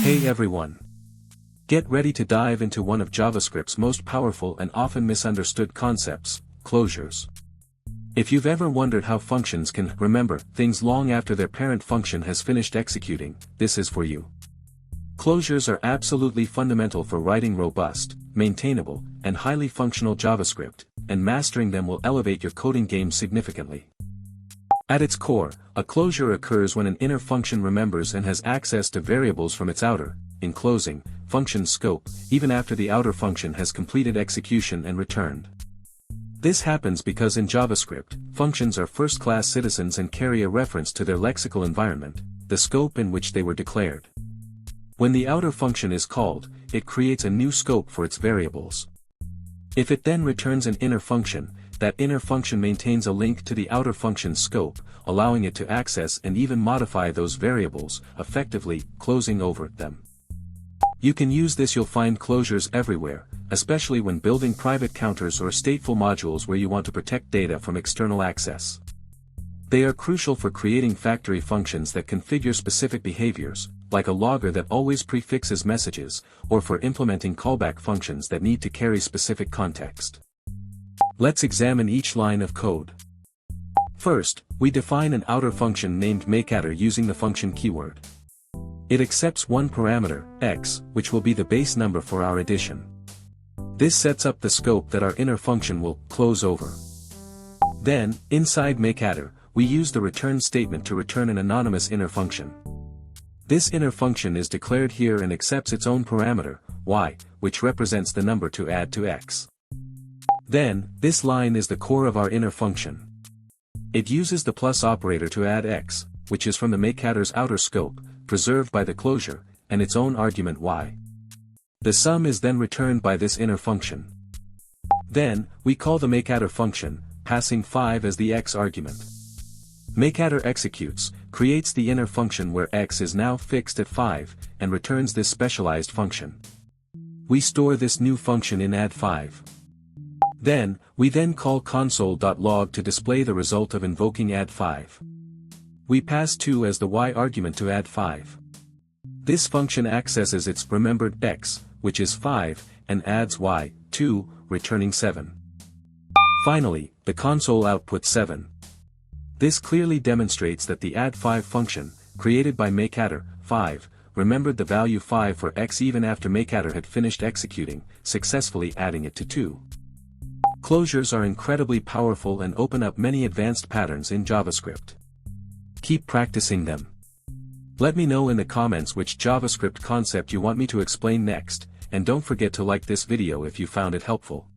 Hey everyone! Get ready to dive into one of JavaScript's most powerful and often misunderstood concepts, closures. If you've ever wondered how functions can remember things long after their parent function has finished executing, this is for you. Closures are absolutely fundamental for writing robust, maintainable, and highly functional JavaScript, and mastering them will elevate your coding game significantly. At its core, a closure occurs when an inner function remembers and has access to variables from its outer, enclosing, function scope, even after the outer function has completed execution and returned. This happens because in JavaScript, functions are first-class citizens and carry a reference to their lexical environment, the scope in which they were declared. When the outer function is called, it creates a new scope for its variables. If it then returns an inner function, that inner function maintains a link to the outer function's scope, allowing it to access and even modify those variables, effectively closing over them. You can use this. You'll find closures everywhere, especially when building private counters or stateful modules where you want to protect data from external access. They are crucial for creating factory functions that configure specific behaviors, like a logger that always prefixes messages, or for implementing callback functions that need to carry specific context. Let's examine each line of code. First, we define an outer function named makeAdder using the function keyword. It accepts one parameter, x, which will be the base number for our addition. This sets up the scope that our inner function will close over. Then, inside makeAdder, we use the return statement to return an anonymous inner function. This inner function is declared here and accepts its own parameter, y, which represents the number to add to x. Then, this line is the core of our inner function. It uses the plus operator to add x, which is from the makeAdder's outer scope, preserved by the closure, and its own argument y. The sum is then returned by this inner function. Then, we call the makeAdder function, passing 5 as the x argument. makeAdder executes, creates the inner function where x is now fixed at 5, and returns this specialized function. We store this new function in add5. Then, we call console.log to display the result of invoking add5. We pass 2 as the y argument to add5. This function accesses its remembered x, which is 5, and adds y, 2, returning 7. Finally, the console outputs 7. This clearly demonstrates that the add5 function, created by makeAdder, 5, remembered the value 5 for x even after makeAdder had finished executing, successfully adding it to 2. Closures are incredibly powerful and open up many advanced patterns in JavaScript. Keep practicing them. Let me know in the comments which JavaScript concept you want me to explain next, and don't forget to like this video if you found it helpful.